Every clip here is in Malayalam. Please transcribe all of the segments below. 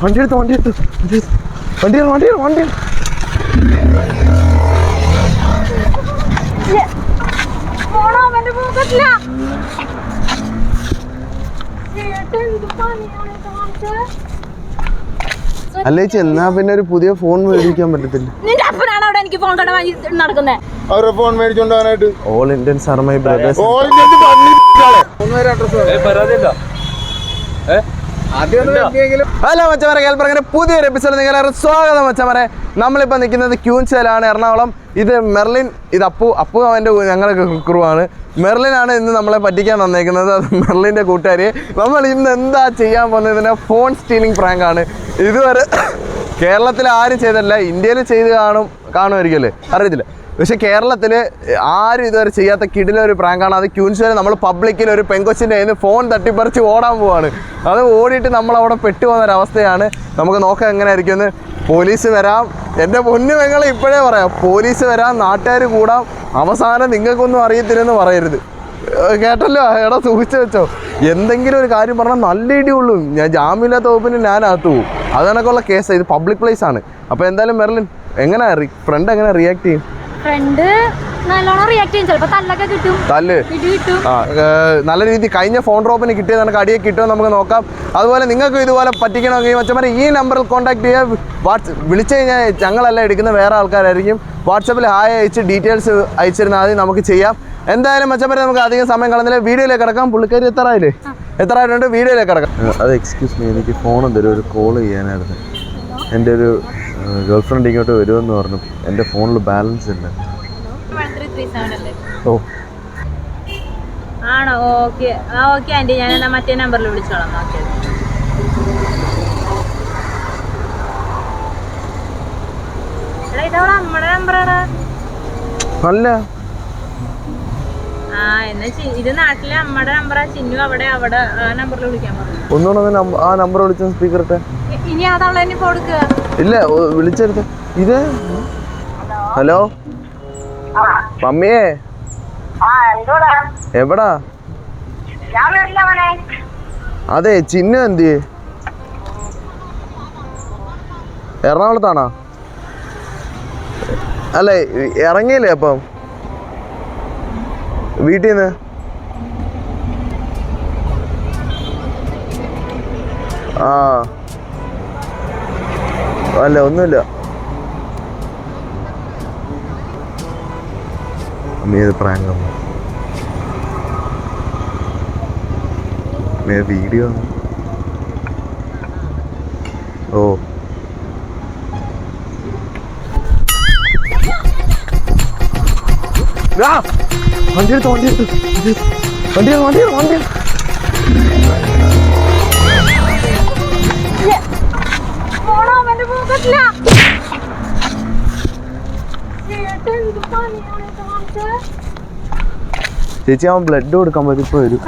വണ്ടി എടുത്ത് അല്ലേച്ചി എന്നാ പിന്നെ ഒരു പുതിയ ഫോൺ മേടിക്കാൻ പറ്റത്തില്ല. അവരുടെ ഫോൺ മേടിച്ചോണ്ടാനായിട്ട് all Indian are my brothers. Hello മച്ചമാരെ, കേൾപ്പറങ്ങനെ പുതിയൊരു എപ്പിസോഡ് നിങ്ങളെ സ്വാഗതം. മച്ചമാരെ, നമ്മളിപ്പോൾ നിൽക്കുന്നത് ക്യൂൻസിലാണ്, എറണാകുളം. ഇത് മെർലിൻ, ഇത് അപ്പു അവൻ്റെ ഞങ്ങളൊക്കെ ക്രൂവാണ്. മെർലിനാണ് ഇന്ന് നമ്മളെ പറ്റിക്കാൻ തന്നേക്കുന്നത്. അത് മെർലിൻ്റെ കൂട്ടുകാരി. നമ്മൾ ഇന്ന് എന്താ ചെയ്യാൻ പോകുന്നതിന് ഫോൺ സ്റ്റീലിംഗ് പ്രാങ്കാണ്. ഇതുവരെ കേരളത്തിൽ ആരും ചെയ്തിട്ടില്ല. ഇന്ത്യയിൽ ചെയ്ത് കാണുമായിരിക്കുമല്ലേ, അറിയത്തില്ല. പക്ഷെ കേരളത്തിൽ ആരും ഇതുവരെ ചെയ്യാത്ത കിടിലൊരു പ്രാങ്കാണ്. അത് ക്യൂൻസിൽ നമ്മൾ പബ്ലിക്കിൽ ഒരു പെങ്കൊച്ചിൻ്റെ കയ്യിൽ നിന്ന് ഫോൺ തട്ടിപ്പറിച്ച് ഓടാൻ പോവാണ്. അത് ഓടിയിട്ട് നമ്മളവിടെ പെട്ടുപോകുന്നൊരവസ്ഥയാണ്. നമുക്ക് നോക്കാം എങ്ങനെ ആയിരിക്കുമെന്ന്. പോലീസ് വരാം, എൻ്റെ പൊന്നു പെങ്ങളെ ഇപ്പോഴേ പറയാം, പോലീസ് വരാം, നാട്ടുകാർ കൂടാം. അവസാനം നിങ്ങൾക്കൊന്നും അറിയത്തില്ലെന്ന് പറയരുത്, കേട്ടല്ലോ? എടാ സൂക്ഷിച്ച് വെച്ചോ. എന്തെങ്കിലും ഒരു കാര്യം പറഞ്ഞാൽ നല്ല ഇടിയുള്ളൂ. ഞാൻ ജാമ്യമില്ലാത്ത വകുപ്പിന് ഞാനകത്ത് പോകും. അത് കണക്കുള്ള കേസാണ്. ഇത് പബ്ലിക് പ്ലേസ് ആണ്. അപ്പോൾ എന്തായാലും മെർലിൻ എങ്ങനെ ഫ്രണ്ട് എങ്ങനെ റിയാക്ട് ചെയ്യും? നല്ല രീതി കഴിഞ്ഞ ഫോൺ ഡ്രോപ്പിന് കിട്ടിയത് നമുക്ക് അടിയെ കിട്ടുമോ നമുക്ക് നോക്കാം. അതുപോലെ നിങ്ങൾക്ക് ഇതുപോലെ പറ്റിക്കണമെങ്കിൽ മച്ചന്മാരെ ഈ നമ്പറിൽ കോൺടാക്ട് ചെയ്യുക. വിളിച്ചു കഴിഞ്ഞാൽ ഞങ്ങളല്ല എടുക്കുന്ന, വേറെ ആൾക്കാരായിരിക്കും. വാട്സപ്പിൽ ഹായ് അയച്ച് ഡീറ്റെയിൽസ് അയച്ചിരുന്നാൽ മതി, നമുക്ക് ചെയ്യാം. എന്തായാലും മച്ചന്മാരെ നമുക്ക് അധികം സമയം കളഞ്ഞില്ല, വീഡിയോയിലേക്ക് കിടക്കാം. പുള്ളിക്കാരി എത്രയായിട്ടുണ്ട്, വീഡിയോയിലേക്ക് കിടക്കാം. അത് എക്സ്ക്യൂസ് മീ, എനിക്ക് ഫോൺ എന്തെങ്കിലും ഒരു കോൾ ചെയ്യാനായിരുന്നു. എൻ്റെ ഒരു ഗേൾ ഫ്രണ്ട് ഇങ്ങോട്ട് വരുമെന്ന് പറഞ്ഞു. എൻ്റെ ഫോണിൽ ബാലൻസ് ഇല്ല. ഓ ആണോ? ഓക്കെ ഓക്കെ ആൻറ്റി, ഞാൻ എന്നാ മറ്റേ നമ്പറിൽ വിളിച്ചോളാം. ഓക്കെ. ഇതവിടെ നമ്മുടെ നമ്പറാണ്. അല്ല, ആ എന്നാ ഇത് നാട്ടിലെ അമ്മയുടെ നമ്പറാ. ചിന്നു അവിടെ ആ നമ്പറിൽ വിളിക്കാൻ പറഞ്ഞു. ഒന്നുകൂടെ ആ നമ്പർ വിളിച്ച സ്പീക്കർ ഇട്ടെ. ഇനി അതവളെ കൊടുക്കുക. ഇല്ല, വിളിച്ചെടുത്ത്. ഇത് ഹലോ മമ്മിയേ, എവിടാ? അതെ, ചിന്നു എന്ത് എറണാകുളത്താണോ? അല്ലേ, ഇറങ്ങിയില്ലേ അപ്പം വീട്ടിൽ നിന്ന്? ആ അല്ല, ഒന്നുമില്ല. ഇത് പ്രാങ്ക് വീഡിയോ. ഓ വണ്ടി ചേച്ചി, അവൻ ബ്ലഡ് കൊടുക്കാൻ പോയത് ഇപ്പൊ വരും.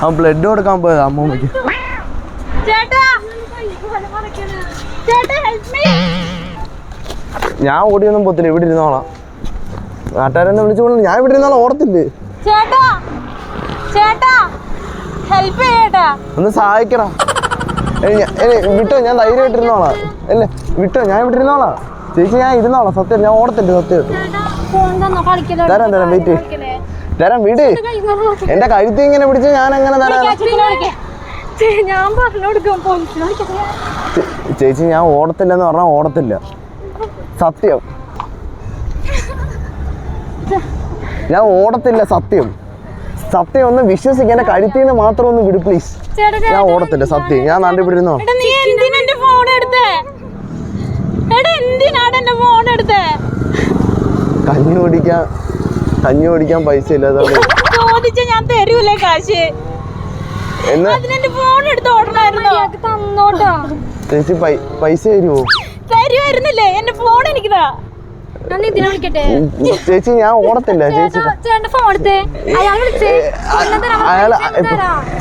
അവൻ ബ്ലഡ് കൊടുക്കാൻ പോയത് അമ്മൂമ്മക്ക്. ഞാൻ ഓടിയൊന്നും പോത്തില്ല, ഇവിടെ ഇരുന്നോളാം. നാട്ടുകാരെന്നെ വിളിച്ചോളൂ, ഞാൻ ഇവിടെ ഇരുന്നോളാം. ഓടത്തില്ലേ? ഒന്ന് സഹായിക്കടാ. വിട്ടോ, ഞാൻ ധൈര്യമായിട്ടിരുന്നോളാം. അല്ലേ വിട്ടോ, ഞാൻ ഇവിടെ ഇരുന്നോളാം. ചേച്ചി ഞാൻ ഇരുന്നോളാം, സത്യം. ഞാൻ ഓടത്തില്ല, സത്യം. തരാം വെയിറ്റ് തരാം, വീട്. എന്റെ കഴുത്തി ഇങ്ങനെ പിടിച്ച് ഞാൻ എങ്ങനെ തരാം? ചേച്ചി ഞാൻ ഓടത്തില്ലെന്ന് പറഞ്ഞാൽ ഓടത്തില്ല, സത്യം. ഞാൻ ഓടത്തില്ല, സത്യം. ഒന്ന് വിശ്വസിക്കുക. എന്റെ കഴുത്തിൽ നിന്ന് മാത്രം ഒന്ന് വിട് പ്ലീസ്. ഞാൻ ഓടത്തില്ല, സത്യം. ഞാൻ നാട്ടിൽ ഇവിടെ ഇരുന്നോ. കഞ്ഞി കുടിക്കാൻ പൈസ ഇല്ല. ഞാൻ തരൂലേ കാശ്. ചേച്ചി പൈസ തരുമോ? തരുമായിരുന്നില്ലേ? എന്റെ ഫോൺ എനിക്കിതാ. ചേച്ചി ഞാൻ ഓടത്തില്ല.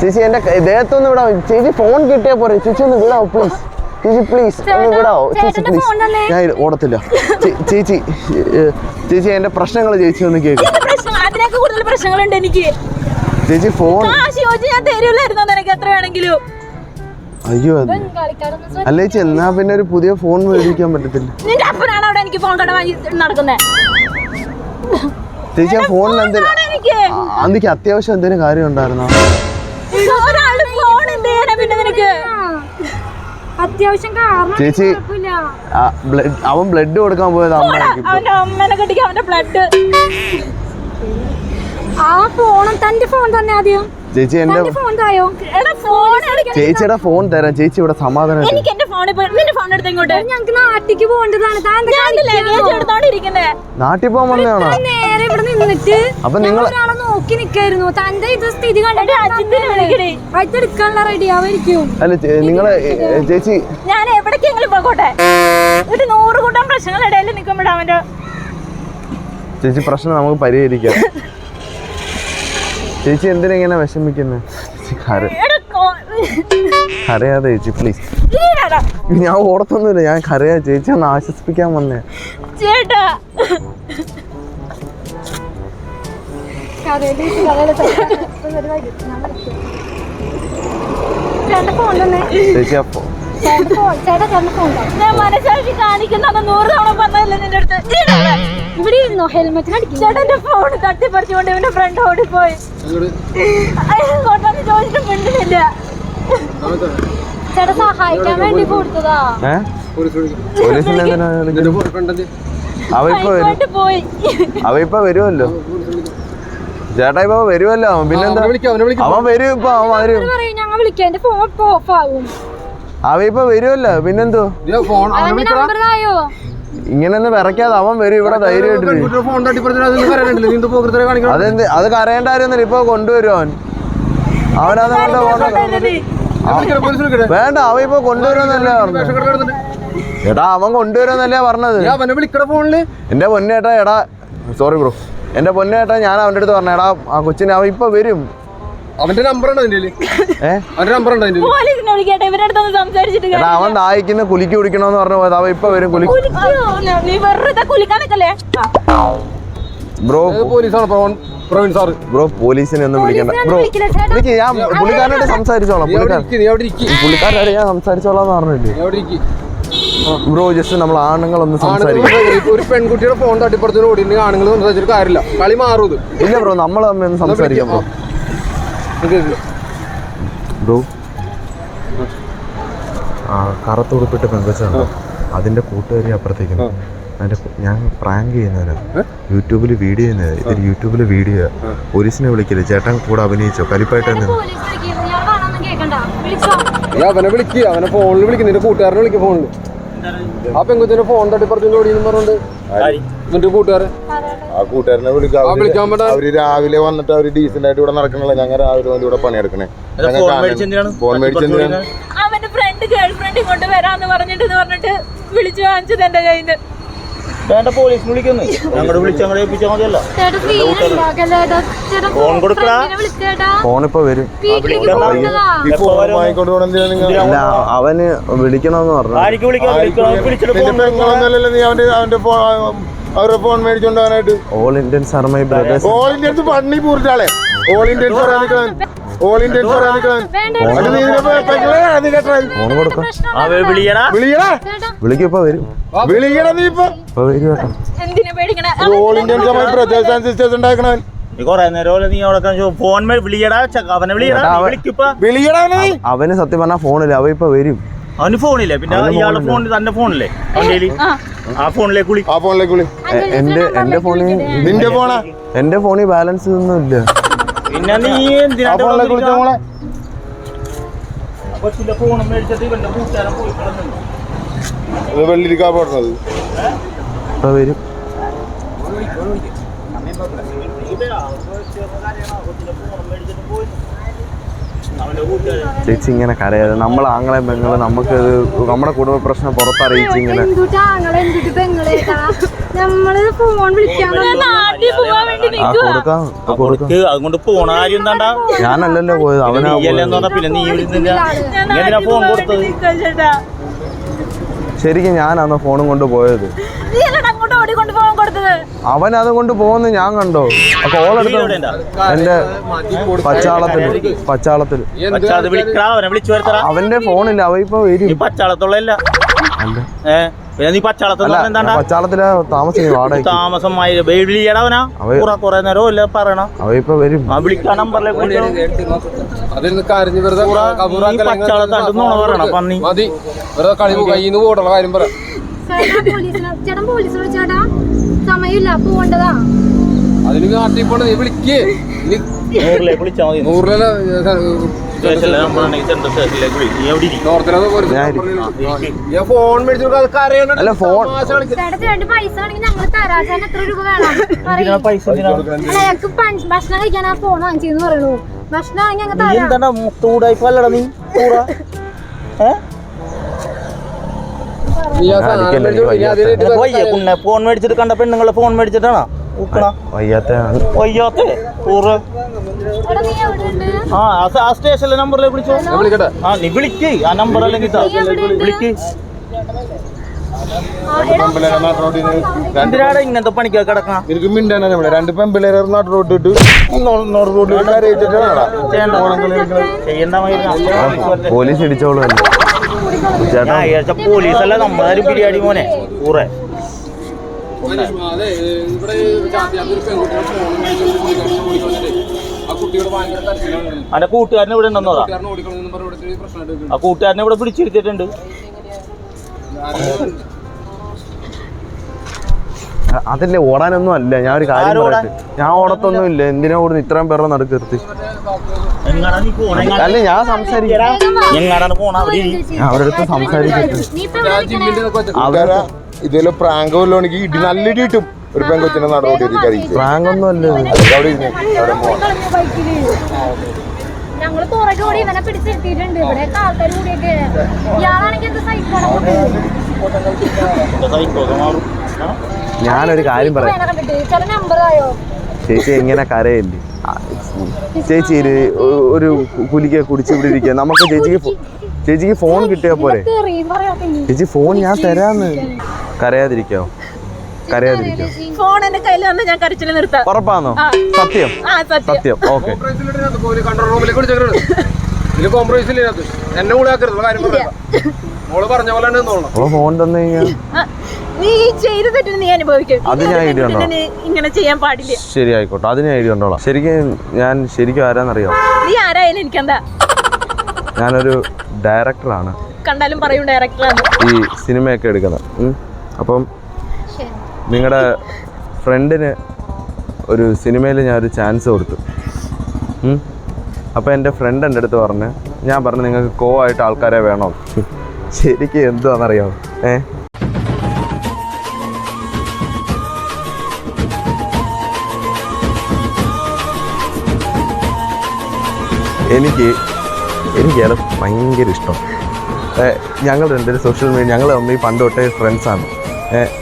ചേച്ചി എന്റെ ദേഹത്തൊന്ന് വിടാവോ? ചേച്ചി ഫോൺ കിട്ടിയാ പോരെ. ചേച്ചി ഒന്ന് വിടാവോ പ്ലീസ്? ചേച്ചി പ്ലീസ് ഒന്ന് വിടാവോ? ചേച്ചി പ്ലീസ്, ഞാൻ ഓടത്തില്ല. ചേച്ചി എന്റെ പ്രശ്നങ്ങൾ ചേച്ചി ഒന്ന് കേൾക്കും. അതിനൊക്കെ കൂടുതൽ പ്രശ്നങ്ങളുണ്ട് എനിക്ക്. ചേച്ചി ഫോൺ ഞാൻ തരൂലായിരുന്നു നിനക്ക് എത്ര വേണമെങ്കിലും. അയ്യോ അത് അല്ല ചേച്ചി എന്നാ പിന്നെ ഒരു പുതിയ ഫോൺ മേടിക്കാൻ പറ്റത്തില്ല. നിന്റെ അപ്പനാണ് അവിടെ എനിക്ക് ഫോൺ കട നടക്കുന്നത്. ചേച്ചി ആ ഫോണിൽ എന്തെങ്കിലും അന്തിക്ക് അത്യാവശ്യം എന്തെങ്കിലും കാര്യം ഉണ്ടായിരുന്നോ? അത്യാവശ്യം കാരണം ചേച്ചി അവൻ ബ്ലഡ് കൊടുക്കാൻ പോയത് അമ്മേനെ കെട്ടിക്ക് അവന്റെ ബ്ലഡ്. ആ ഫോണും തന്റെ ഫോൺ തന്നെ ആദ്യം. ചേച്ചി എന്റെ ഫോൺ തായോ. ചേച്ചിയുടെ ഫോൺ തരാം. ചേച്ചി ഇവിടെ സമാധാനം. എനിക്ക് എന്റെ ഫോണിൽ നിന്റെ ഫോൺ എടുത്ത് ഇങ്ങോട്ട്. ഞങ്ങക്ക് നാട്ടിക്ക് പോകേണ്ടതാണ്. നാട്ടിൽ പോകാൻ വന്നതാണോ? നേരെ ഇവിടെ നിന്നിട്ട് അപ്പൊ നിങ്ങൾ ഒരാളെ നോക്കി നിക്കായിരുന്നു. തന്റെ ഇത് സ്ഥിതി കണ്ടിട്ട് എടുക്കാനുള്ള റെഡി ആവായിരിക്കും. അല്ല നിങ്ങള് ചേച്ചി ഞാൻ എവിടേക്കെങ്കിലും പോകട്ടെ. ഒരു 100 കൂട്ടം പ്രശ്നങ്ങളിടയിൽ നിൽക്കുമ്പോഴാ അവന്റെ ചേച്ചി പ്രശ്നം നമുക്ക് പരിഹരിക്കാം. ചേച്ചി എന്തിനാ ഇങ്ങനെ വിഷമിക്കുന്നത്? കരയാതെ ചേച്ചി പ്ലീസ്. ഞാൻ ഓടത്തൊന്നുമില്ല, ഞാൻ കരയാ. ചേച്ചി ഒന്ന് ആശ്വസിപ്പിക്കാൻ വന്നേ. ചേട്ടാ ചേച്ചി അപ്പോ ഞാൻ മനസ്സാക്ഷി കാണിക്കുന്നത് 100 തവണ പറഞ്ഞല്ലേ നിന്റെ അടുത്ത്. ഇവിടെ ഇരുന്നോ ഹെൽമെറ്റ് ചേട്ടന്റെ ഫോൺ തട്ടിപ്പറിച്ചുകൊണ്ട് ഇവന്റെ ഫ്രണ്ട് ഓടിപ്പോയി. ചോദിച്ചിട്ട് മിണ്ടുന്നില്ല. ചേട്ടാ സഹായിക്കാൻ വേണ്ടി കൊടുത്തതാ. പോലീസിനെ അവ ഇപ്പൊ വരുമല്ലോ. ചേട്ടാ ഇപ്പൊ വരുമല്ലോ. പിന്നെന്താ അവൻ വരും. ഇപ്പൊ അവൻ വരും. ഞങ്ങൾ വിളിക്കാം. എന്റെ ഫോൺ ഓഫ് ആവും. അവ ഇപ്പൊ വരുമല്ലോ. പിന്നെന്തോ ഇങ്ങനെയൊന്നും വിറയ്ക്കാതെ അവൻ വരും. ഇവിടെ ധൈര്യമായിട്ട് അതെന്ത് അത് കരയേണ്ടായിരുന്നില്ല. ഇപ്പൊ കൊണ്ടുവരും അവനത് കൊണ്ട് വേണ്ട. അവ ഇപ്പൊ കൊണ്ടുവരുമെന്നല്ലേ പറഞ്ഞത്. എടാ അവൻ കൊണ്ടുവരുമെന്നല്ലേ പറഞ്ഞത്. എന്റെ പൊന്നേട്ടാ എടാ സോറി ബ്രോ. എന്റെ പൊന്നേട്ടാ ഞാൻ അവന്റെ അടുത്ത് പറഞ്ഞ എടാ ആ കൊച്ചിനെ അവൻ ഇപ്പൊ വരും. അവന്റെ നമ്പർ ഉണ്ടോ? എടാ അവൻ ദാഹിക്കുന്ന കുലിക്ക് കുടിക്കണോന്ന് പറഞ്ഞു പോയത്. അവ ഇപ്പൊ വരും. ബ്രോ ബ്രോ പോലീസിനെ ഒന്നും വിളിക്കണ്ട ബ്രോ. എനിക്ക് ഞാൻ പുള്ളിക്കാരനായിട്ട് സംസാരിച്ചോളാം. പുള്ളിക്കാരനായിട്ട് ഞാൻ സംസാരിച്ചോളാം എന്ന് പറഞ്ഞില്ലേ ബ്രോ. ജസ്റ്റ് നമ്മൾ ആണുങ്ങളൊന്ന് സംസാരിക്കും. ഒരു പെൺകുട്ടിയുടെ ഫോൺ തട്ടിപ്പറിച്ചു ഓടി ആണുങ്ങൾ സംസാരിച്ചിട്ട് കാര്യമില്ല. കളി മാറും. ഇല്ല ബ്രോ നമ്മൾ തമ്മിൽ ഒന്ന് സംസാരിക്കാം ബ്രോ. ബ്രോ ആ കറുത്തുടുപ്പിട്ട് പെങ്കൊച്ചുണ്ടോ അതിന്റെ കൂട്ടുകാരി അപ്പുറത്തേക്ക്. അതിന്റെ ഞാൻ പ്രാങ്ക് ചെയ്യുന്നവരാ. യൂട്യൂബിൽ വീഡിയോ ചെയ്യുന്നത്. ഇതൊരു യൂട്യൂബിൽ വീഡിയോ. പോലീസിനെ വിളിക്കില്ല. ചേട്ടൻ കൂടെ അഭിനയിച്ചോ കലിപ്പായിട്ട് തന്നെ. അവനെ വിളിക്കുക. അവനെ ഫോണിൽ വിളിക്കും. നിന്റെ കൂട്ടുകാരനെ വിളിക്കുക ഫോണിൽ. ആ പെങ്കൊച്ചിന്റെ ഫോൺ തട്ടിപ്പറിച്ചു ഓടി പറഞ്ഞോണ്ട് നിന്റെ കൂട്ടുകാരൻ ആ കൂട്ടുകാരനെ വിളിക്കാൻ പറ്റാ. അവര് രാവിലെ വന്നിട്ട് അവര് ഡീസന്റ് ആയിട്ട് ഇവിടെ നടക്കണല്ലോ. ഞങ്ങൾ രാവിലെ വന്ന് ഇവിടെ പണിയെടുക്കണേ. ഫോൺ മേടിച്ചെന്തിനാണ്? അവന്റെ ഫ്രണ്ട് ഗേൾഫ്രണ്ട് ഇങ്ങോട്ട് വരാന്ന് പറഞ്ഞിട്ട് വിളിച്ചു വാങ്ങിച്ചത് എന്റെ കയ്യിൽ നിന്ന്. വേണ്ട പോലീസിന് വിളിക്കുന്നു. ഞങ്ങളുടെ വിളിച്ചങ്ങടെ ഏൽപ്പിച്ചാൽ മതിയല്ലോ. ഫോൺ കൊടുക്കടാ. ഫോൺ ഇപ്പൊ വരും. അവന് വിളിക്കണമെന്ന് പറഞ്ഞു. ആർക്ക് വിളിക്കാം? അവരുടെ ഫോൺ മേടിച്ചോണ്ടാനായിട്ട് all Indians are my brothers. All Indians പണി പൂർത്തിയാളെ. ഓൾ ഇന്ത്യൻസ് ഓൾ ഇന്ത്യൻസ് വിളിക്കും. ഇപ്പൊ വരും. വിളിക്കണ നീ ഇപ്പൊ വരും കേട്ടോ. All Indians brothers and sisters ഉണ്ടാക്കണ കൊറേ നേരം നീ അവിടെ ഫോൺ വിളിയടാ. അവനെ വിളിയടാ. അവന് സത്യം പറഞ്ഞാൽ ഫോണില്ല. അവ ഇപ്പൊ വരും. അവന് ഫോണില്ലേ? പിന്നെ ഇയാളുടെ ഫോണിൽ തന്റെ ഫോണില്ലേ? ആ ഫോണിലേക്ക് വിളി. ആ ഫോണിലേക്ക് വിളി. എന്റെ ഫോണിൽ നിന്റെ ഫോണാ? എന്റെ ഫോണിൽ ബാലൻസ് ഒന്നും ഇല്ല. പിന്നെ നീ എന്തിനാ ഫോൺ മേടിച്ചിട്ട് ഇവന്റെ കൂട്ടുകാരൻ പോയി കിടന്നു. വെള്ളിരിക്കാ പോടുന്നത് ഇപ്പൊ വരും. ചേച്ചി ഇങ്ങനെ കരയാതെ നമ്മൾ ആങ്ങളെ പെങ്ങള് നമുക്ക് നമ്മുടെ കുടുംബ പ്രശ്നം പുറത്തറിയിച്ച് ഇങ്ങനെ അതുകൊണ്ട് പോണ കാര്യം എന്താണ്ടാ? ഞാനല്ലല്ലോ പോയത്. അവനാ. പിന്നെ നീ ഇങ്ങനെ ഫോൺ കൊടുത്തത്. ശരിക്കും ഞാനാണോ ഫോണും കൊണ്ട് പോയത്? അങ്ങോട്ട് ഓടിക്കൊണ്ട് ഫോൺ കൊടുത്തത്. അവൻ അതുകൊണ്ട് പോകുന്ന ഞാൻ കണ്ടോ. കോൾ എടുത്തു എന്റെ പച്ചാളത്തില് അവന്റെ ഫോണില്ല. അവ ഇപ്പൊ വരും. പച്ചാളത്തുള്ള നീ പച്ചാളത്തില് താമസം കൊറേ നേരം ഇല്ല പറയണം. അവ ഇപ്പൊ വരും. വിളിക്കാൻ നമ്പറിലേക്ക് പന്നി മതി കയ്യിന്ന് പോട്ടുള്ള കാര്യം പറ. സമയമില്ല പോണ്ടതാ. അതിന് നാട്ടിൽ പോണ്ട നീ വിളിക്കേ. നൂറിലേക്ക് വിളിച്ചാൽ മതി. നൂറിലെ ഫോൺ മേടിച്ചു അല്ല ഫോൺ പൈസ ആണെങ്കിൽ ഞങ്ങൾ തരാൻ എത്ര രൂപ വേണം? ഭക്ഷണം കഴിക്കാൻ ആ ഫോൺ വാങ്ങിച്ചെന്ന് പറയണു. ഭക്ഷണം ആണെങ്കിൽ ഞങ്ങൾ തരാം. മുത്തൂടായിപ്പല്ലടാ നീ ഫോൺ മേടിച്ചിട്ട് കണ്ട പെണ്ണുങ്ങളെ ഫോൺ മേടിച്ചിട്ടാണോ ആ സ്റ്റേഷനിലെ നമ്പറിലേക്ക് വിളിച്ചോ. നീ വിളിക്ക്. ആ നമ്പർ അല്ലെങ്കിൽ വിളിക്ക്. എന്തിനാണ് ഇങ്ങനത്തെ പണിക്കൊക്കെ കിടക്കണം? എനിക്ക് മിണ്ടാനാ. രണ്ട് പെമ്പിള്ളേരെ നാട്ടിലോട്ടിട്ട് പോലീസ് ഇടിച്ചോളൂ. പോലീസല്ല നമ്മളാരും ബിരിയാണി മോനെ കൂറെ. അന്റെ കൂട്ടുകാരനെ ഇവിടെ ഉണ്ടെന്നതാ. ആ കൂട്ടുകാരനെ ഇവിടെ പിടിച്ചിരുത്തിട്ടുണ്ട്. അതല്ലേ ഓടാനൊന്നും അല്ല. ഞാൻ ഒരു കാര്യം പറയട്ടെ. ഞാൻ ഓടത്തൊന്നും ഇല്ല. എന്തിനാ ഓടുന്നു ഇത്രയും പേരുടെ നടുക്കെടുത്ത്? അല്ല ഞാൻ സംസാരിക്കാം. അവരുടെ അടുത്ത് സംസാരിക്കട്ടെ. ഇതുപോലെ പ്രാങ്ക് വല്ലോണെങ്കിൽ ഇടി നല്ല ഇടി കിട്ടും. ഒരു പെങ്കൊച്ചിന്റെ നടപടി പ്രാങ്ക് ഒന്നും അല്ല. ഞങ്ങള് പുറകെ ഓടി ഇവനെ പിടിച്ചെടുത്തിട്ടുണ്ട്. ഇവിടെ ആൾക്കാർ കൂടിയൊക്കെ. ഇയാളാണെങ്കിൽ എന്ത് ഞാനൊരു കാര്യം പറയാം. ചേച്ചി എങ്ങനെ കരയില്ലേ? ചേച്ചി ഒരു കുലിക്ക കുടിച്ച് ഇവിടെ ഇരിക്കുക. നമുക്ക് ചേച്ചിക്ക് ഫോൺ കിട്ടിയാ പോരെ? ചേച്ചി ഫോൺ ഞാൻ തരാന്ന്. കരയാതിരിക്കാവോ? ഫോൺ എന്റെ കയ്യിൽ വന്ന് ഞാൻ കരച്ചിൽ നിർത്താം. ഉറപ്പാണോ? സത്യം സത്യം. ഓക്കെ കൺട്രോൾ റൂമിലേക്ക് വിളിച്ചേക്കരുത്. കോംപ്രമൈസ് ഇല്ല. എന്നെ കൂടെ ആക്കരുത്. കാര്യം പറയാം. മോള് പറഞ്ഞ പോലെ തന്നെ തോന്നണം. ഫോൺ തന്നു കഴിഞ്ഞാൽ നീ ചെയ്ത് തെറ്റിന് നീ അനുഭവിക്കും. അത് ഞാൻ ഐഡിയ ഉണ്ടോ? ഇങ്ങനെ ചെയ്യാൻ പാടില്ല. ശരി ആയിക്കോട്ടെ. അതിന് ഐഡിയ ഉണ്ടോളാം. ശരിക്കും ആരാന്നറിയോ? നീ ആരായാലും എനിക്കെന്താ. ഞാനൊരു ഡയറക്ടറാണ്. കണ്ടാലും പറയും ഡയറക്ടറാണ്. ഈ സിനിമയൊക്കെ എടുക്കുന്നത്. അപ്പം നിങ്ങളുടെ ഫ്രണ്ടിന് ഒരു സിനിമയിൽ ഞാനൊരു ചാൻസ് കൊടുത്തു. അപ്പോൾ എൻ്റെ ഫ്രണ്ട് എൻ്റെ അടുത്ത് ഞാൻ പറഞ്ഞു നിങ്ങൾക്ക് കോ ആയിട്ട് ആൾക്കാരെ വേണോ? ശരിക്കും എന്തുവാണെന്നറിയാമോ? എനിക്കത് ഭയങ്കര ഇഷ്ടം. ഞങ്ങൾ രണ്ടുപേരും സോഷ്യൽ മീഡിയ ഞങ്ങൾ തമ്മിൽ പണ്ട് തൊട്ടേ ഫ്രണ്ട്സാണ്.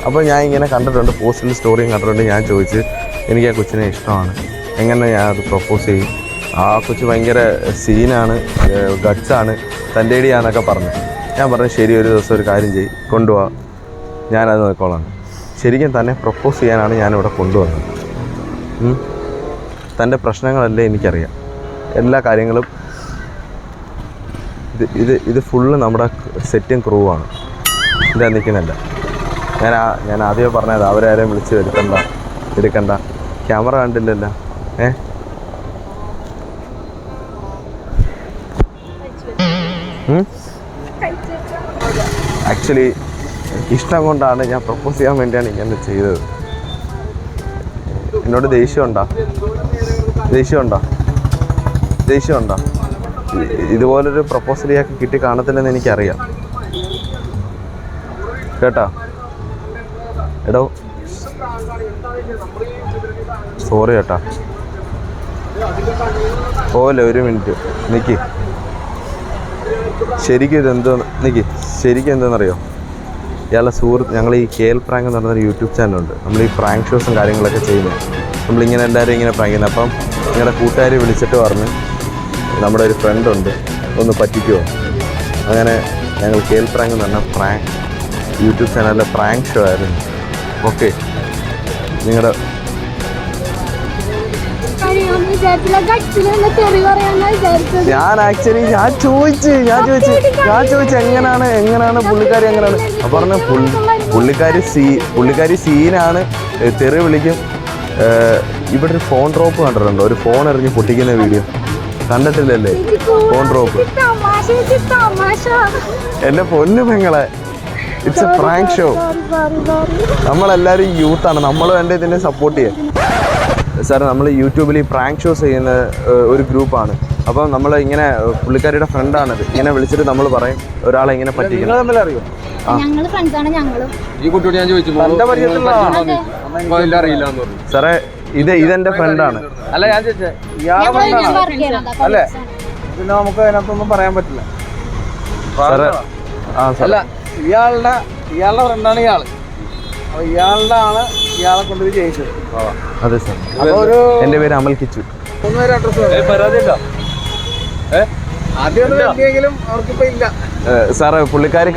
അപ്പോൾ ഞാൻ ഇങ്ങനെ കണ്ടിട്ടുണ്ട്, പോസ്റ്റിൽ സ്റ്റോറിയും കണ്ടിട്ടുണ്ട്. ഞാൻ ചോദിച്ച് എനിക്ക് ആ കൊച്ചിനെ ഇഷ്ടമാണ്, എങ്ങനെ ഞാൻ അത് പ്രപ്പോസ് ചെയ്യും? ആ കൊച്ച് ഭയങ്കര സീനാണ്, ഗട്ട്സാണ്, തൻ്റെ ഇടിയാന്നൊക്കെ പറഞ്ഞു. ഞാൻ പറഞ്ഞു ശരി, ഒരു ദിവസം ഒരു കാര്യം ചെയ്യും, കൊണ്ടുപോവാ, ഞാനത് നോക്കോളാം. ശരിക്കും തന്നെ പ്രപ്പോസ് ചെയ്യാനാണ് ഞാനിവിടെ കൊണ്ടുവന്നത്. തൻ്റെ പ്രശ്നങ്ങളെല്ലാം എനിക്കറിയാം, എല്ലാ കാര്യങ്ങളും. ഇത് ഫുള്ള് നമ്മുടെ സെറ്റും ക്രൂവാണ്. ഇതിൻ്റെ നിൽക്കുന്നില്ല. ഞാൻ ആദ്യമേ പറഞ്ഞത് അവരാരെയും വിളിച്ച് എടുക്കണ്ട. ക്യാമറ കണ്ടില്ലല്ലോ. ആക്ച്വലി ഇഷ്ടം കൊണ്ടാണ്, ഞാൻ പ്രപ്പോസ് ചെയ്യാൻ വേണ്ടിയാണ് ഇങ്ങനെ ചെയ്തത്. എന്നോട് ദേഷ്യമുണ്ടോ? ഇതുപോലൊരു പ്രപ്പോസൽ ഇയാൾക്ക് കിട്ടി കാണത്തില്ലെന്ന് എനിക്കറിയാം കേട്ടോ. എടോ സോറി കേട്ടോ. പോലെ ഒരു മിനിറ്റ് നിൽക്ക്. ശരിക്കും എന്താണെന്നറിയോ? ഇയാളുടെ സുഹൃത്ത്, ഞങ്ങൾ ഈ KL പ്രാങ്ക് എന്ന് പറഞ്ഞൊരു യൂട്യൂബ് ചാനലുണ്ട്. നമ്മൾ ഈ പ്രാങ്ക് ഷോസും കാര്യങ്ങളൊക്കെ ചെയ്യുന്നത്. നമ്മളിങ്ങനെ എല്ലാവരും ഇങ്ങനെ പ്രാങ്ക് ചെയ്യുന്നത്. അപ്പം നിങ്ങളുടെ കൂട്ടുകാർ വിളിച്ചിട്ട് പറഞ്ഞ് നമ്മുടെ ഒരു ഫ്രണ്ടുണ്ട്, ഒന്ന് പറ്റിക്കുമോ? അങ്ങനെ ഞങ്ങൾ KL പ്രാങ്ക് എന്ന് പറഞ്ഞാൽ യൂട്യൂബ് ചാനലിലെ പ്രാങ്ക് ഷോ ആയിരുന്നു. ഓക്കെ, നിങ്ങളുടെ ഞാൻ ചോദിച്ചു എങ്ങനെയാണ് പുള്ളിക്കാരി എങ്ങനെയാണ് അപ്പൊ പറഞ്ഞ പുള്ളിക്കാരി സീനാണ്, തെറി വിളിക്കും. ഇവിടെ ഒരു ഫോൺ ഡ്രോപ്പ് കണ്ടിട്ടുണ്ടോ? ഒരു ഫോൺ എറിഞ്ഞ് പൊട്ടിക്കുന്ന വീഡിയോ കണ്ടിട്ടില്ലല്ലേ? Phone drop. എന്റെ പൊന്നു പെങ്ങളെ, ഇറ്റ്സ് എ പ്രാങ്ക് ഷോ. നമ്മളെല്ലാവരും യൂത്താണ്, നമ്മളും എൻ്റെ ഇതിനെ സപ്പോർട്ട് ചെയ്യാം. സാർ, നമ്മൾ യൂട്യൂബിൽ ഈ പ്രാങ്ക് ഷോസ് ചെയ്യുന്ന ഒരു ഗ്രൂപ്പാണ്. അപ്പം നമ്മൾ ഇങ്ങനെ പുള്ളിക്കാരിയുടെ ഫ്രണ്ടാണിത്. ഇങ്ങനെ വിളിച്ചിട്ട് നമ്മൾ പറയും ഒരാളെ ഇങ്ങനെ പറ്റിക്കണം. ഈ കുട്ടിയോട് ഞാൻ ചോദിച്ചു അറിയില്ല എന്ന് പറഞ്ഞു. സാറേ, ഇതെന്റെ ഫ്രണ്ടാണ്. അല്ല, ഞാൻ ചോദിച്ചേ അല്ലേ? പിന്നെ നമുക്ക് അതിനകത്തൊന്നും പറയാൻ പറ്റില്ല സാറേ. അല്ല, ഇയാളുടെ ഫ്രണ്ടാണ് ഇയാള്. അപ്പൊ ഇയാളുടെ ആണ് ഇയാളെ കൊണ്ടുപോയി ജയിച്ചത്. അതെ സാർ. എന്റെ പേര് അമൽ കിച്ചു. പരാതിയുണ്ടോ? ആദ്യം എങ്കിലും അവർക്കിപ്പോ ഇല്ല സാറേ. പുള്ളിക്കാരി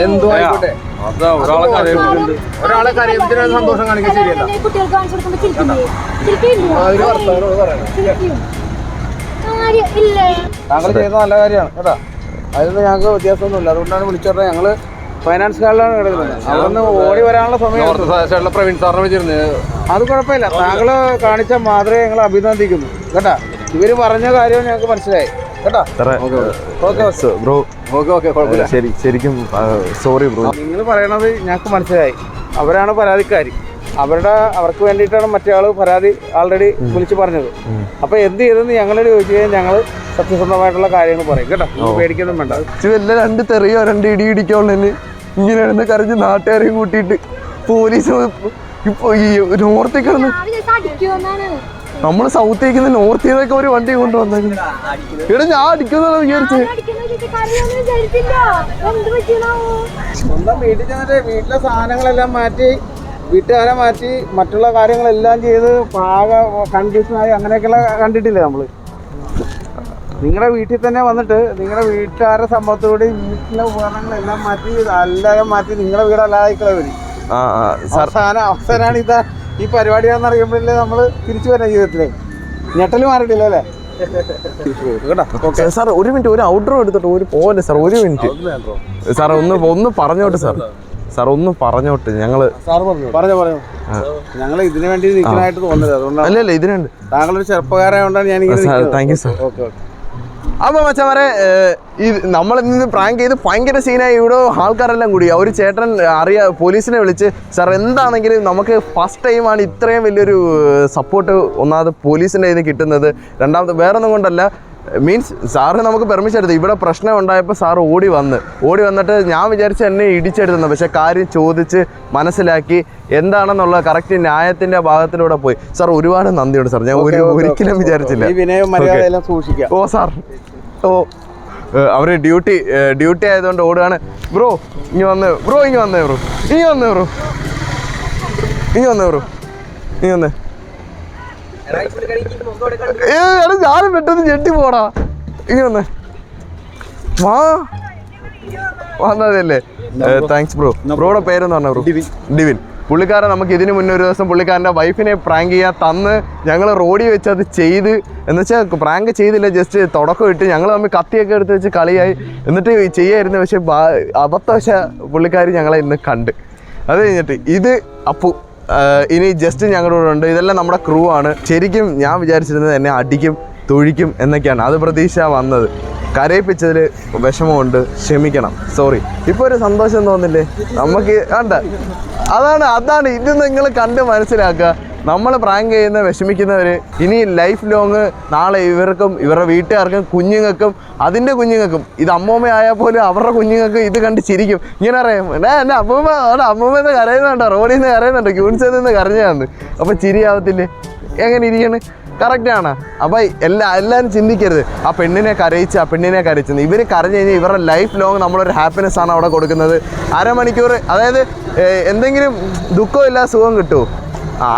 എന്തോ ആയിക്കോട്ടെ, ഒരാളെ കരയത്തിന് സന്തോഷം കാണിക്കാൻ ശരിയല്ല. താങ്കൾ ചെയ്യുന്ന നല്ല കാര്യമാണ് കേട്ടോ. അതിലൊന്നും ഞങ്ങൾക്ക് വ്യത്യാസമൊന്നുമില്ല. അതുകൊണ്ടാണ് വിളിച്ചോട്ടെ. ഞങ്ങള് ഫൈനാൻസ് കാർഡിലാണ് കിടക്കുന്നത്. അതൊന്ന് ഓടി വരാനുള്ള സമയം പ്രവീൺ സാറിനെ വെച്ചിരുന്നത്. അത് കുഴപ്പമില്ല. താങ്കള് കാണിച്ച മാതൃകയെ ഞങ്ങൾ അഭിനന്ദിക്കുന്നു കേട്ടാ. ഇവര് പറഞ്ഞ കാര്യം ഞങ്ങൾക്ക് മനസ്സിലായി കേട്ടോ. ശരിക്കും സോറി ബ്രോ. നിങ്ങൾ പറയണത് ഞങ്ങൾക്ക് മനസ്സിലായി. അവരാണ് പരാതിക്കാരി. അവർക്ക് വേണ്ടിയിട്ടാണ് മറ്റേ ആള് പരാതി ആൾറെഡി വിളിച്ച് പറഞ്ഞത്. അപ്പൊ എന്ത് ചെയ്തെന്ന് ഞങ്ങളോട് ചോദിച്ചു കഴിഞ്ഞാൽ ഞങ്ങള് സത്യസന്ധമായിട്ടുള്ള കാര്യങ്ങൾ പറയും കേട്ടോ. പേടിക്കൊന്നും വേണ്ട. വല്ല രണ്ട് തെറിയോ രണ്ട് ഇടി ഇടിക്കുള്ളതിന് ഇങ്ങനെ ഇരുന്ന് കരഞ്ഞ് നാട്ടുകാരെയും കൂട്ടിയിട്ട് പോലീസ് ഇപ്പൊ ഈ നോർത്തിൽ കിടന്ന് നമ്മള് സൗത്തേക്കുന്ന നോർത്ത് ചെയ്തൊക്കെ ഒരു വണ്ടി കൊണ്ടുവന്നേക്കുന്നു. ഇവിടെ ഞാൻ അടിക്കുന്നതാണ് വിചാരിച്ചത്. സ്വന്തം വീട്ടിൽ ചെന്നിട്ട് വീട്ടിലെ സാധനങ്ങളെല്ലാം മാറ്റി, വീട്ടുകാരെ മാറ്റി, മറ്റുള്ള കാര്യങ്ങളെല്ലാം ചെയ്ത് ആകെ കൺഫ്യൂഷനായി അങ്ങനെയൊക്കെയുള്ള കണ്ടിട്ടില്ലേ നമ്മള്? നിങ്ങളുടെ വീട്ടിൽ തന്നെ വന്നിട്ട് നിങ്ങളുടെ വീട്ടുകാരുടെ സംഭവത്തോടെ വീട്ടിലെ ഉപകരണങ്ങളെല്ലാം മാറ്റി എല്ലാവരും മാറ്റി നിങ്ങളുടെ വീടല്ലാതായിക്കളെ വരും. അവസാനാണ് ഇതാ ഈ പരിപാടിയാണെന്ന് അറിയുമ്പോഴല്ലേ നമ്മള് തിരിച്ചു വരുന്ന ജീവിതത്തിലേ. ഞെട്ടല് മാറിയിട്ടില്ല അല്ലേ? സാർ ഒരു മിനിറ്റ്, ഒരു ഔട്ട്ഡോർ എടുത്തിട്ട് ഒരു പോലെ സാർ. ഒരു മിനിറ്റ് സാർ, ഒന്ന് പറഞ്ഞോട്ടെ സാർ. സാർ ഒന്ന് പറഞ്ഞോട്ടെ. ഞങ്ങള് പറഞ്ഞു ഞങ്ങള് ഇതിനു വേണ്ടി നിൽക്കാനായിട്ട് തോന്നുന്നത്. അതുകൊണ്ടാണ്. അല്ലല്ല, ഇതിനുണ്ട്. താങ്കളൊരു ചെറുപ്പക്കാരായോണ്ടാണ് ഞാൻ. Thank you sir. അപ്പോൾ മച്ചാമാരെ, ഈ നമ്മളിന്ന് പ്രാങ്ക് ചെയ്ത് ഭയങ്കര സീനായി. ഇവിടെ ആൾക്കാരെല്ലാം കൂടി ഒരു ചേട്ടൻ പോലീസിനെ വിളിച്ച് സാർ എന്താണെങ്കിലും നമുക്ക് ഫസ്റ്റ് ടൈമാണ് ഇത്രയും വലിയൊരു സപ്പോർട്ട് ഒന്നാമത് പോലീസിൻ്റെ കയ്യിൽ നിന്ന് കിട്ടുന്നത്. രണ്ടാമത് വേറൊന്നും കൊണ്ടല്ല, മീൻസ് സാറ് നമുക്ക് പെർമിഷൻ എടുത്തു. ഇവിടെ പ്രശ്നം ഉണ്ടായപ്പോൾ സാറ് ഓടി വന്നിട്ട് ഞാൻ വിചാരിച്ച് എന്നെ ഇടിച്ചെടുത്തുന്നു. പക്ഷേ കാര്യം ചോദിച്ച് മനസ്സിലാക്കി എന്താണെന്നുള്ള കറക്റ്റ് ന്യായത്തിൻ്റെ ഭാഗത്തിലൂടെ പോയി. സാർ ഒരുപാട് നന്ദിയുണ്ട് സാർ. ഞാൻ ഒരിക്കലും വിചാരിച്ചില്ല. ഓ സാർ, ഓ അവർ ഡ്യൂട്ടി ആയതുകൊണ്ട് ഓടുകയാണ്. ബ്രോ ഇനി വന്നേ ഞാനും പെട്ടെന്ന് ഞെട്ടി പോടാ. ഇനി വന്നതല്ലേ. Thanks bro. ബ്രോയുടെ പേരെന്ന് പറഞ്ഞ ബ്രോ? ഡിവിൻ. പുള്ളിക്കാരൻ നമുക്ക് ഇതിന് മുന്നേ ഒരു ദിവസം പുള്ളിക്കാരൻ്റെ വൈഫിനെ പ്രാങ്ക് ചെയ്യാൻ തന്ന് ഞങ്ങൾ റോഡിൽ വെച്ച് അത് ചെയ്ത്, എന്നുവെച്ചാൽ പ്രാങ്ക് ചെയ്തില്ല, ജസ്റ്റ് തുടക്കം ഇട്ട് ഞങ്ങൾ തമ്മിൽ കത്തിയൊക്കെ എടുത്ത് വെച്ച് കളിയായി എന്നിട്ട് ചെയ്യായിരുന്നു. പക്ഷേ അബദ്ധവശ പുള്ളിക്കാരി ഞങ്ങളെ ഇന്ന് കണ്ട്. അത് കഴിഞ്ഞിട്ട് ഇത് അപ്പു ഇനി ജസ്റ്റ് ഞങ്ങളുടെ കൂടെ ഉണ്ട്. ഇതെല്ലാം നമ്മുടെ ക്രൂ ആണ്. ശരിക്കും ഞാൻ വിചാരിച്ചിരുന്നത് എന്നെ അടിക്കും തൊഴിക്കും എന്നൊക്കെയാണ്. അത് പ്രതീക്ഷ വന്നത്. കരയിപ്പിച്ചതിൽ വിഷമമുണ്ട്, ക്ഷമിക്കണം, സോറി. ഇപ്പോൾ ഒരു സന്തോഷം തോന്നില്ലേ നമുക്ക്? അതാണ് ഇത് നിങ്ങൾ കണ്ട് മനസ്സിലാക്കുക. നമ്മൾ പ്രാങ്ക് ചെയ്യുന്ന വിഷമിക്കുന്നവർ ഇനി ലൈഫ് ലോങ് നാളെ ഇവർക്കും ഇവരുടെ വീട്ടുകാർക്കും കുഞ്ഞുങ്ങൾക്കും അതിൻ്റെ കുഞ്ഞുങ്ങൾക്കും, ഇത് അമ്മൂമ്മയായാൽ പോലും അവരുടെ കുഞ്ഞുങ്ങൾക്ക് ഇത് കണ്ട് ചിരിക്കും. ഇങ്ങനെ അറിയാം, എൻ്റെ അമ്മൂമ്മന്ന് കരയുന്നുണ്ടോ, റോഡിൽ നിന്ന് കരയുന്നുണ്ടോ, ക്യൂൻസിൽ നിന്ന് കരഞ്ഞാന്ന്. അപ്പോൾ ചിരിയാവത്തില്ലേ? എങ്ങനെ ഇരിക്കണം? കറക്റ്റാണ്. അപ്പോൾ എല്ലാവരും ചിന്തിക്കരുത് ആ പെണ്ണിനെ കരയിച്ചെന്ന്. ഇവർ കരഞ്ഞു കഴിഞ്ഞാൽ ഇവരുടെ ലൈഫ് ലോങ് നമ്മളൊരു ഹാപ്പിനെസ് ആണ് അവിടെ കൊടുക്കുന്നത്. അരമണിക്കൂർ, അതായത് എന്തെങ്കിലും ദുഃഖമില്ല സുഖം കിട്ടുമോ?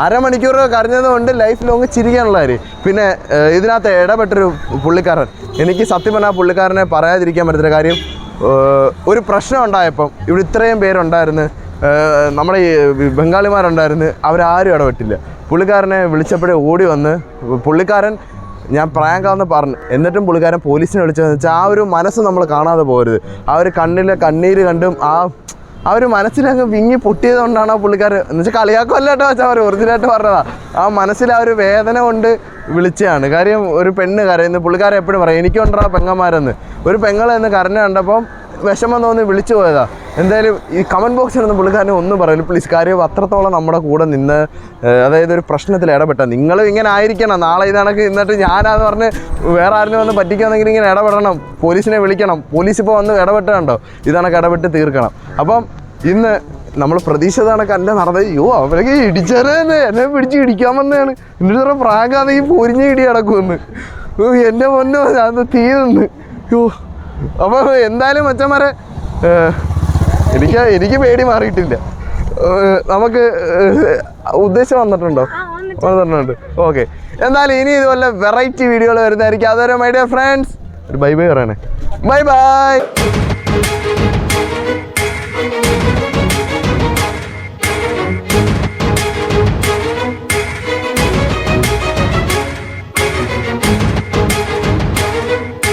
അരമണിക്കൂർ കരഞ്ഞത് കൊണ്ട് ലൈഫ് ലോങ് ചിരിക്കാനുള്ള കാര്യം. പിന്നെ ഇതിനകത്ത് ഇടപെട്ടൊരു പുള്ളിക്കാരൻ, എനിക്ക് സത്യം പറഞ്ഞാൽ പുള്ളിക്കാരനെ പറയാതിരിക്കാൻ പറ്റുന്ന കാര്യം, ഒരു പ്രശ്നം ഉണ്ടായപ്പം ഇവിടെ ഇത്രയും പേരുണ്ടായിരുന്നു. നമ്മുടെ ഈ ബംഗാളിമാരുണ്ടായിരുന്നു, അവരാരും ഇടപെട്ടില്ല. പുള്ളിക്കാരനെ വിളിച്ചപ്പോഴേ ഓടി വന്ന് പുള്ളിക്കാരൻ ഞാൻ പ്രാങ്കാന്ന് പറഞ്ഞു. എന്നിട്ടും പുള്ളിക്കാരൻ പോലീസിനെ വിളിച്ചതെന്ന് വെച്ചാൽ ആ ഒരു മനസ്സ് നമ്മൾ കാണാതെ പോകരുത്. ആ ഒരു കണ്ണിലെ കണ്ണീര് കണ്ടും ആ ഒരു മനസ്സിലങ്ങ് വിങ്ങി പൊട്ടിയത് കൊണ്ടാണ് ആ പുള്ളിക്കാർ എന്ന് വെച്ചാൽ കളിയാക്കുമല്ല കേട്ടോ വെച്ചാൽ അവർ ഒറിജിനലായിട്ട് പറഞ്ഞതാ. ആ മനസ്സിൽ ആ ഒരു വേദന കൊണ്ട് വിളിച്ചതാണ്. കാര്യം ഒരു പെണ്ണ് കരയുന്നു, പുള്ളിക്കാരൻ എപ്പോഴും പറയും എനിക്കുണ്ടാ പെങ്ങന്മാരെന്ന്. ഒരു പെങ്ങളെന്ന് കരഞ്ഞ കണ്ടപ്പം വിഷമം തോന്നി വിളിച്ചു പോയതാ. എന്തായാലും ഈ കമൻറ്റ് ബോക്സിലൊന്നും പുള്ളിക്കാരനെ ഒന്നും പറയില്ല പ്ലീസ്. കാര്യം അത്രത്തോളം നമ്മുടെ കൂടെ നിന്ന് അതായത് ഒരു പ്രശ്നത്തിൽ ഇടപെട്ട നിങ്ങളും ഇങ്ങനെ ആയിരിക്കണം. നാളെ ഇതണക്ക് എന്നിട്ട് ഞാനാന്ന് പറഞ്ഞ് വേറെ ആരും വന്ന് പറ്റിക്കാന്നെങ്കിൽ ഇങ്ങനെ ഇടപെടണം, പോലീസിനെ വിളിക്കണം. പോലീസ് ഇപ്പോൾ വന്ന് ഇടപെട്ടുണ്ടോ, ഇതണക്ക് ഇടപെട്ട് തീർക്കണം. അപ്പം ഇന്ന് നമ്മൾ പ്രതീക്ഷിത കണക്ക് അല്ല നടന്നത്. അയ്യോ അവരൊക്കെ ഇടിച്ചേനെ എന്നെ പിടിച്ച് ഇടിക്കാൻ വന്നതാണ്. എന്നിട്ട് പ്രാങ്കാന്ന് ഈ പൊരിഞ്ഞ ഇടി കിടക്കുമെന്ന്. എൻ്റെ പൊന്നോ ഞാൻ തീ നിന്ന്. അയ്യോ അപ്പോൾ എന്തായാലും മച്ചന്മാരെ എനിക്ക് പേടി മാറിയിട്ടില്ല. നമുക്ക് ഉദ്ദേശം വന്നിട്ടുണ്ടോ? വന്നിട്ടുണ്ട്. ഓക്കെ, എന്തായാലും ഇനി ഇതുപോലെ വെറൈറ്റി വീഡിയോകൾ വരുന്നതായിരിക്കും. അതുവരെ മൈ ഡിയർ ഫ്രണ്ട്സ് ഒരു ബൈ ബൈ പറയണേ. Bye bye.